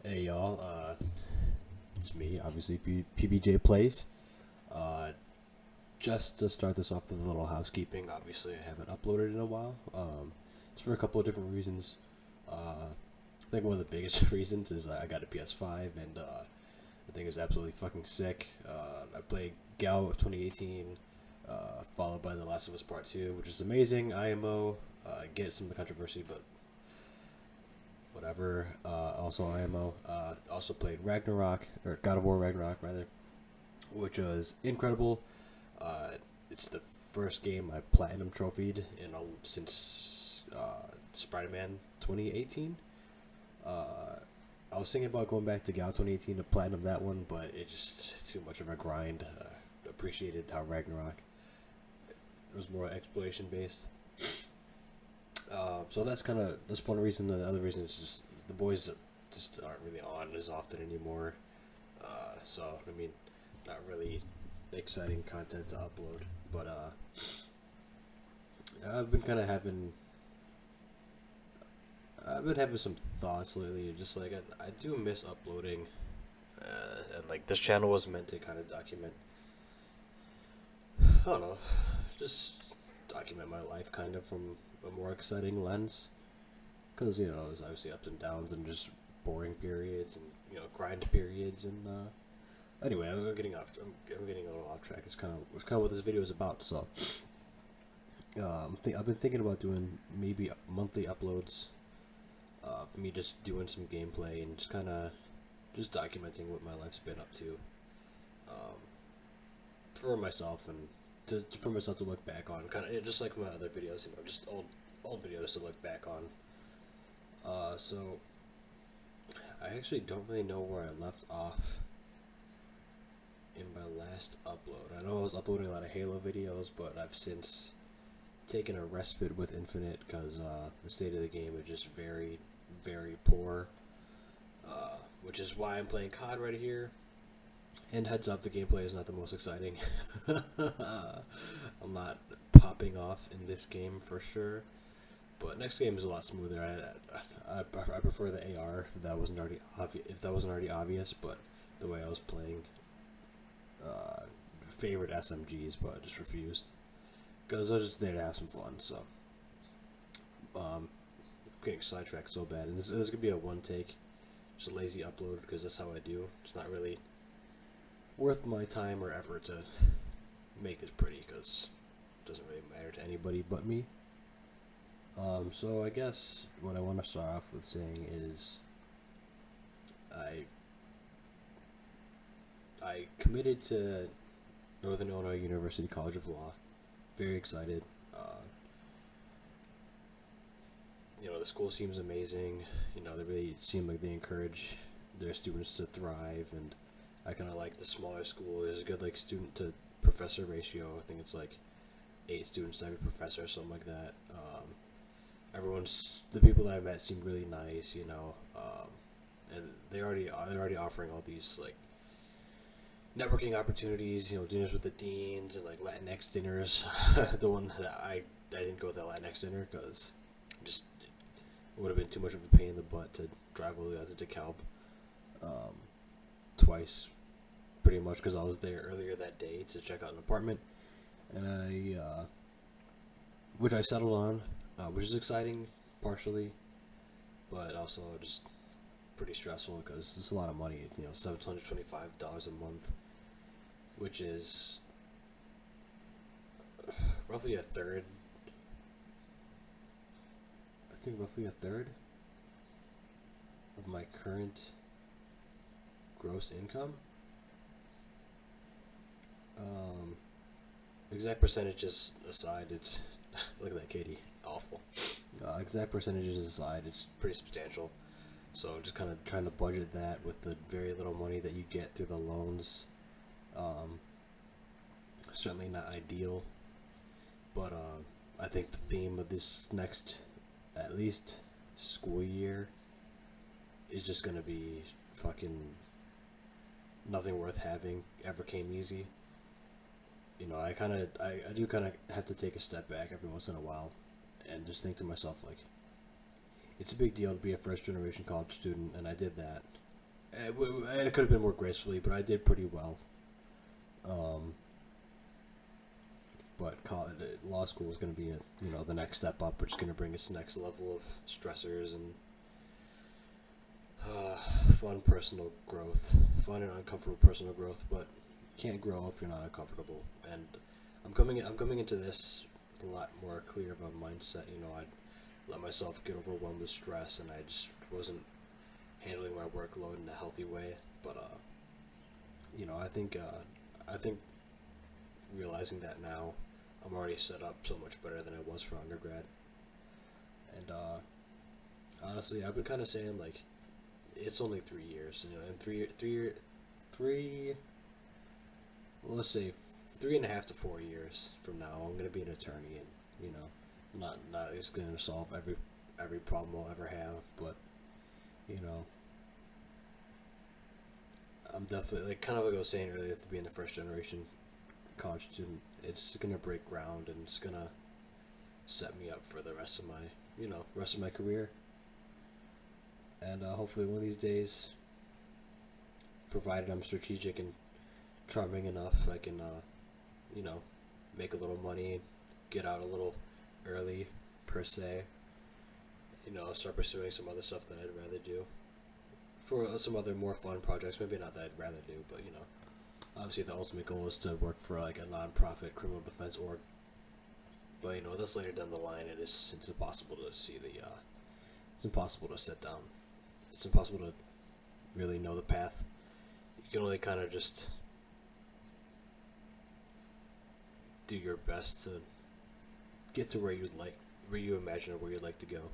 Hey y'all, it's me, obviously PBJ Plays. Uh, just to start this off with a little housekeeping, obviously I haven't uploaded in a while. It's for a couple of different reasons. I think one of the biggest reasons is I got a PS5 and the thing is absolutely fucking sick. I played Gal 2018, followed by The Last of Us Part 2, which is amazing. IMO, get some of the controversy, but whatever. Also IMO. Also played Ragnarok, or God of War Ragnarok rather, which was incredible. Uh, it's the first game I platinum trophied since Spider-Man 2018. I was thinking about going back to Gal 2018 to platinum that one, but it just too much of a grind. Appreciated how Ragnarok was more exploration based. So that's one reason. The other reason is just the boys just aren't really on as often anymore. So I mean, not really exciting content to upload. But I've been kind of having I've been having some thoughts lately. Just like I do miss uploading, and like this channel was meant to kind of document. I don't know, just document my life kind of from a more exciting lens. Because there's obviously ups and downs and just boring periods and grind periods and anyway, I'm getting off. I'm getting a little off track. It's kind of what this video is about. So I've been thinking about doing maybe monthly uploads of me just doing some gameplay and just documenting what my life's been up to um, for myself and for myself to look back on. Kind of just like my other videos, just old videos to look back on. So I actually don't really know where I left off in my last upload. I know I was uploading a lot of Halo videos, but I've since taken a respite with Infinite because the state of the game is just very, very poor. Which is why I'm playing COD right here. And heads up, the gameplay is not the most exciting. I'm not popping off in this game for sure. But next game is a lot smoother. I prefer the AR if that wasn't already obvious. But the way I was playing, favorite SMGs, but I just refused because I was just there to have some fun. So, I'm getting sidetracked so bad, and this could be a one take, just a lazy upload because that's how I do. It's not really worth my time or effort to make this pretty because it doesn't really matter to anybody but me. So I guess what I want to start off with saying is I committed to Northern Illinois University College of Law. Very excited. The school seems amazing. They really seem like they encourage their students to thrive, and I kind of like the smaller school. There's a good student to professor ratio. I think it's like 8 students to every professor or something like that. The people that I met seemed really nice, and they're already offering all these networking opportunities, dinners with the deans and Latinx dinners. The one that I didn't go to the Latinx dinner because just it would have been too much of a pain in the butt to drive all the way out to DeKalb twice, pretty much because I was there earlier that day to check out an apartment, and which I settled on, which is exciting partially, but also just pretty stressful because it's a lot of money. $725 a month, which is roughly a third. I think roughly a third of my current gross income. Exact percentages aside, it's look at that kitty, awful. Exact percentages aside, it's pretty substantial. So just kind of trying to budget that with the very little money that you get through the loans. Certainly not ideal, but I think the theme of this next, at least, school year is just gonna be fucking nothing worth having ever came easy. I do kind of have to take a step back every once in a while and just think to myself, it's a big deal to be a first generation college student, and I did that. and it could have been more gracefully, but I did pretty well. Um, but law school is going to be the next step up, which is going to bring us to the next level of stressors and fun personal growth, fun and uncomfortable personal growth. But you can't grow if you're not uncomfortable. And I'm coming into this with a lot more clear of a mindset. I let myself get overwhelmed with stress, and I just wasn't handling my workload in a healthy way. But I think realizing that now, I'm already set up so much better than I was for undergrad. And honestly, I've been kind of saying like, it's only 3 years. In three, well, let's say 3.5 to 4 years from now, I'm gonna be an attorney, and not it's gonna solve every problem I'll ever have, but you know, I'm definitely, like, kind of like I was saying earlier, to being the first generation college student, it's gonna break ground, and it's gonna set me up for the rest of my career. And hopefully one of these days, provided I'm strategic and charming enough, I can, you know, make a little money, get out a little early, per se. Start pursuing some other stuff that I'd rather do. For some other more fun projects, maybe not that I'd rather do, but obviously the ultimate goal is to work for like a non-profit criminal defense org. But that's later down the line. It's impossible to see it's impossible to sit down. It's impossible to really know the path. You can only kind of just do your best to get to where you imagine or where you'd like to go.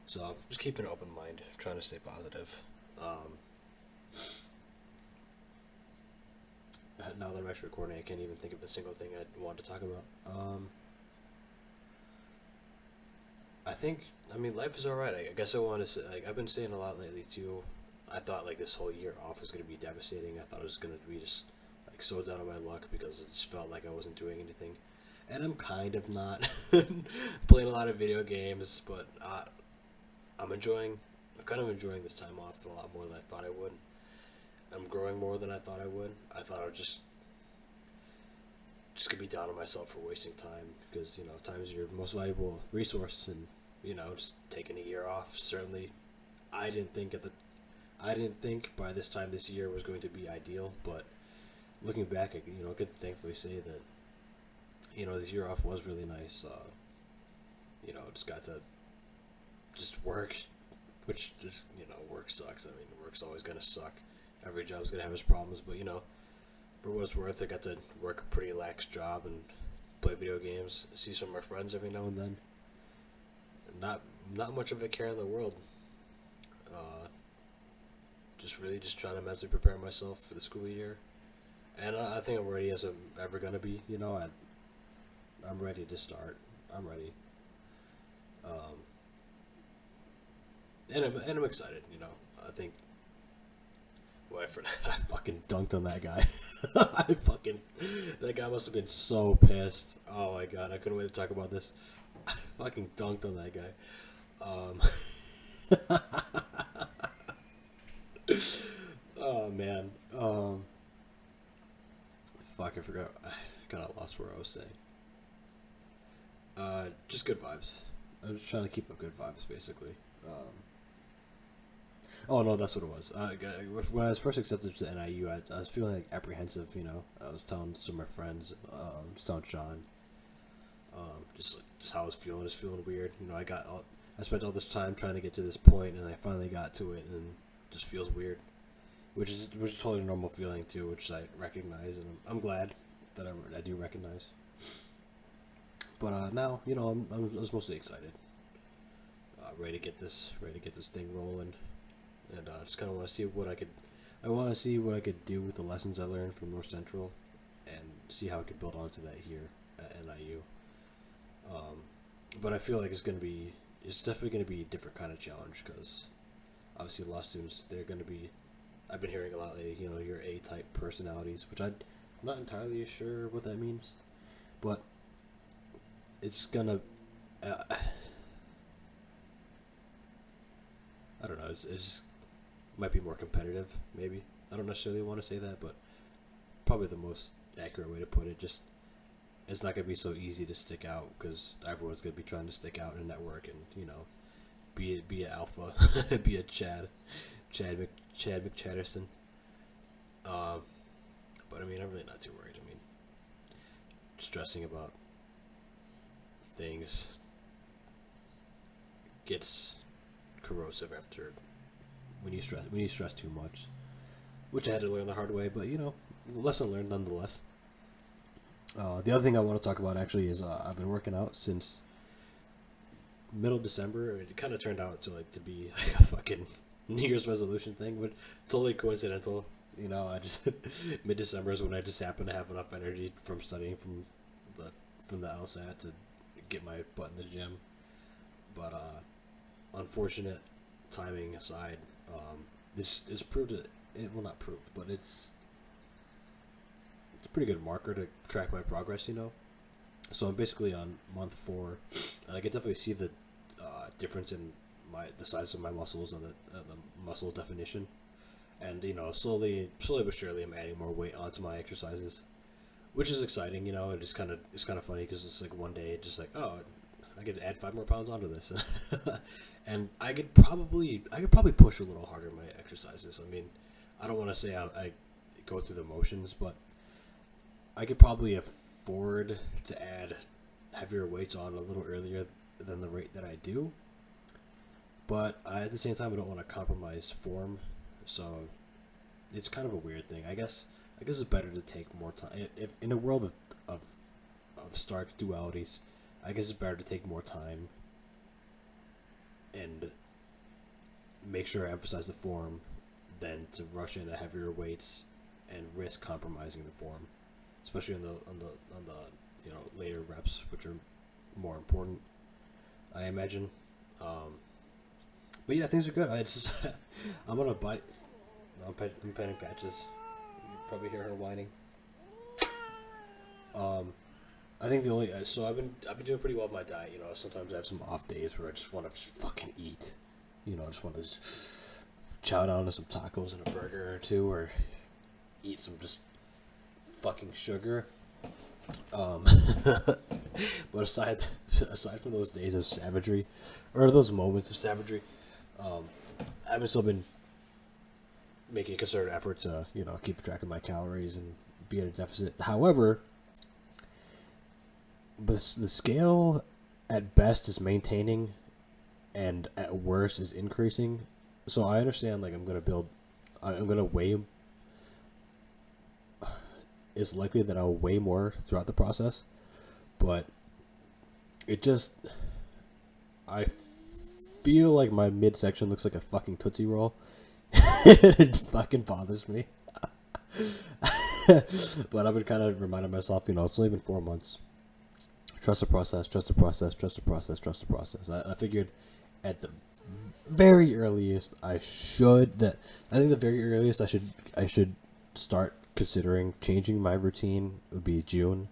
So just keeping an open mind, trying to stay positive. Now that I'm actually recording, I can't even think of a single thing I want to talk about. Life is alright. I guess I want to say, like, I've been saying a lot lately too. I thought like this whole year off was going to be devastating. I thought it was going to be just like so down on my luck because it just felt like I wasn't doing anything. And I'm kind of not playing a lot of video games, but I'm kind of enjoying this time off a lot more than I thought I would. I'm growing more than I thought I would. I thought I would just gonna be down on myself for wasting time because time is your most valuable resource, and just taking a year off. Certainly, I didn't think by this time this year was going to be ideal, but looking back, I could thankfully say that this year off was really nice. Just got to just work, which just work sucks. I mean, work's always gonna suck. Every job's gonna have its problems, but for what it's worth, I got to work a pretty lax job and play video games, see some of my friends every now and then. Not much of a care in the world. Just trying to mentally prepare myself for the school year, and I think I'm ready as I'm ever gonna be. I'm ready to start. I'm ready. And I'm excited. I think. Well, I fucking dunked on that guy. That guy must have been so pissed. Oh my god, I couldn't wait to talk about this. I fucking dunked on that guy. Oh man. Fuck, I forgot. I kind of lost where I was saying. Just good vibes. I was trying to keep up good vibes, basically. Oh no, that's what it was. When I was first accepted to NIU, I was feeling like apprehensive. I was telling some of my friends, just telling Sean, just how I was feeling. Just feeling weird. I spent all this time trying to get to this point, and I finally got to it, and it just feels weird, which is a totally normal feeling too, which I recognize, and I'm glad that I do recognize. But now, I was mostly excited, ready to get this thing rolling. And just kind of want to see what I could do with the lessons I learned from North Central, and see how I could build onto that here at NIU. But I feel like it's definitely going to be a different kind of challenge, because obviously law students, I've been hearing a lot lately, your A-type personalities, which I'm not entirely sure what that means, but it's gonna, I don't know, it's just might be more competitive. Maybe I don't necessarily want to say that, but probably the most accurate way to put it. Just it's not gonna be so easy to stick out because everyone's gonna be trying to stick out in network and be an alpha, be a Chad McChatterson. But I mean, I'm really not too worried. I mean, stressing about things gets corrosive after when you stress too much, which I had to learn the hard way. But lesson learned nonetheless. The other thing I want to talk about actually is I've been working out since middle December. It kind of turned out to be like a fucking New Year's resolution thing, but totally coincidental. I just mid December is when I just happen to have enough energy from studying from the LSAT to get my butt in the gym. But unfortunate timing aside, this is proved it. Well, not proved, but it's a pretty good marker to track my progress. So I'm basically on month 4, and I can definitely see the difference in the size of my muscles and the muscle definition. And slowly but surely, I'm adding more weight onto my exercises, which is exciting. It's kind of funny because it's like one day, just like, oh, I could add 5 more pounds onto this, and I could probably push a little harder in my exercises. I mean, I don't want to say I go through the motions, but I could probably afford to add heavier weights on a little earlier than the rate that I do. But at the same time, I don't want to compromise form, so it's kind of a weird thing. I guess it's better to take more time. If in a world of stark dualities, I guess it's better to take more time and make sure I emphasize the form than to rush into heavier weights and risk compromising the form, especially on the later reps, which are more important, I imagine. But yeah, things are good. I'm on a bite. I'm petting Patches. You probably hear her whining. I think so I've been doing pretty well with my diet. Sometimes I have some off days where I just want to fucking eat. I just want to chow down to some tacos and a burger or two, or eat some just fucking sugar. But aside from those days of savagery, or those moments of savagery, I've still been making a concerted effort to keep track of my calories and be at a deficit. However, the scale at best is maintaining, and at worst is increasing. So I understand, like, I'm gonna weigh. It's likely that I'll weigh more throughout the process, but I feel like my midsection looks like a fucking Tootsie Roll. It fucking bothers me. But I've been kind of reminding myself, it's only been 4 months. Trust the process, trust the process, trust the process, trust the process. I figured at the very earliest I think the very earliest I should start considering changing my routine would be June.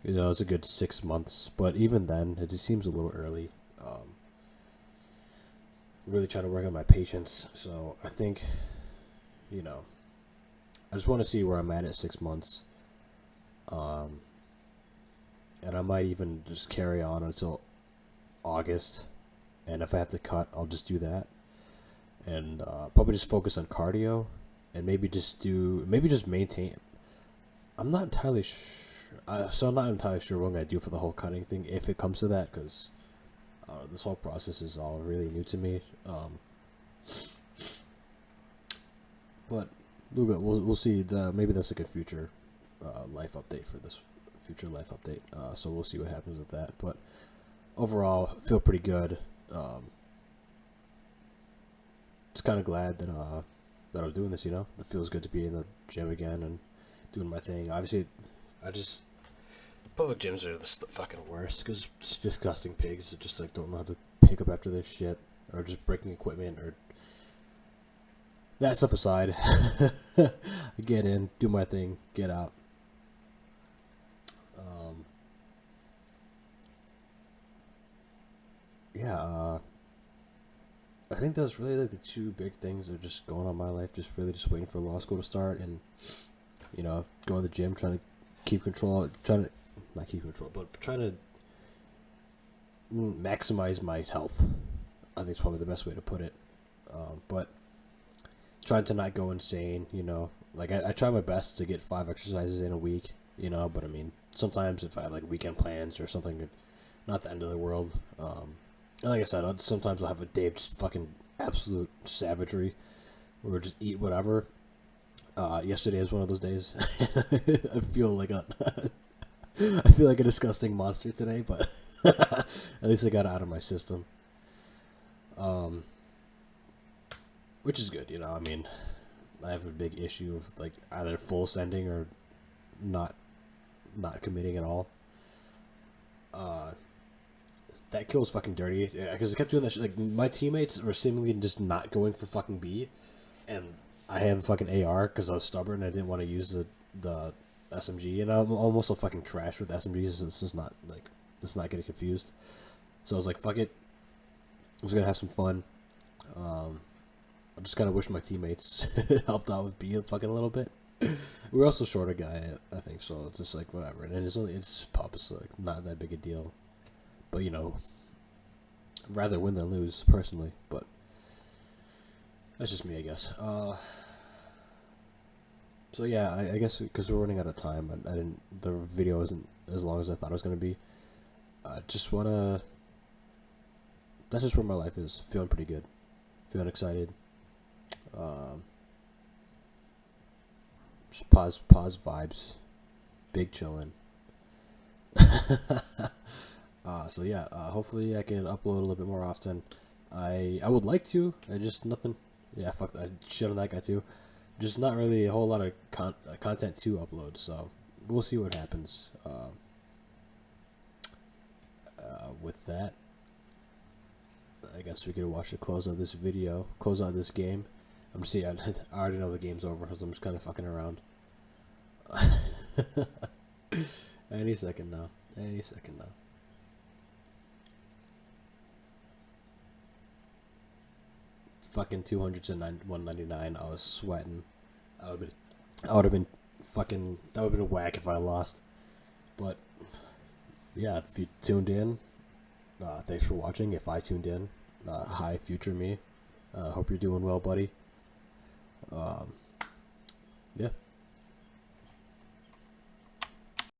It's a good 6 months, but even then it just seems a little early. Really trying to work on my patience, so I think I just want to see where I'm at 6 months, and I might even just carry on until August, and if I have to cut, I'll just do that, and probably just focus on cardio, and maybe just maintain. I'm not entirely sure, so I'm not entirely sure what I'm gonna do for the whole cutting thing if it comes to that, because this whole process is all really new to me. But we'll see. Maybe that's like a future life update for this future life update. So we'll see what happens with that. But overall, I feel pretty good. Just kind of glad that I'm doing this. It feels good to be in the gym again and doing my thing. Obviously, public gyms are the fucking worst because it's disgusting pigs that just don't know how to pick up after their shit, or just breaking equipment, or that stuff aside. Get in, do my thing, get out. I think that's really like the two big things that are just going on in my life. Just really just waiting for law school to start, and going to the gym, trying to keep control, trying to not keep control, but trying to maximize my health. I think it's probably the best way to put it. But trying to not go insane, like I try my best to get 5 exercises in a week, but I mean, sometimes if I have like weekend plans or something, not the end of the world. Like I said, sometimes I'll have a day of just fucking absolute savagery or just eat whatever. Yesterday is one of those days. I feel like a disgusting monster today, but at least I got it out of my system. Which is good, I mean, I have a big issue of like either full sending or not committing at all. That kills fucking dirty, because I kept doing that shit. Like, my teammates were seemingly just not going for fucking B, and I have fucking AR because I was stubborn. I didn't want to use the SMG, and I'm almost a fucking trash with SMGs. So let's not get confused. So I was like, fuck it. I was gonna have some fun. I just kind of wish my teammates helped out with B fucking a little bit. We're also short a guy, I think, so it's just like whatever. And it's pop, it's like not that big a deal. But I'd rather win than lose personally. But that's just me, I guess. So yeah, I guess because we're running out of time, the video isn't as long as I thought it was gonna be. Just wanna. That's just where my life is. Feeling pretty good. Feeling excited. Just pause vibes. Big chillin'. So yeah, hopefully I can upload a little bit more often. I would like to. I just nothing. Yeah, fuck that. Shit on that guy too. Just not really a whole lot of content to upload. So we'll see what happens. With that, I guess we could watch the close out this video, close out this game. I already know the game's over, because I'm just kind of fucking around. Any second now. It's fucking 200 to 199. I was sweating. I would have been fucking. That would have been whack if I lost. But yeah, if you tuned in, thanks for watching. If I tuned in, hi future me. Hope you're doing well, buddy. Yeah.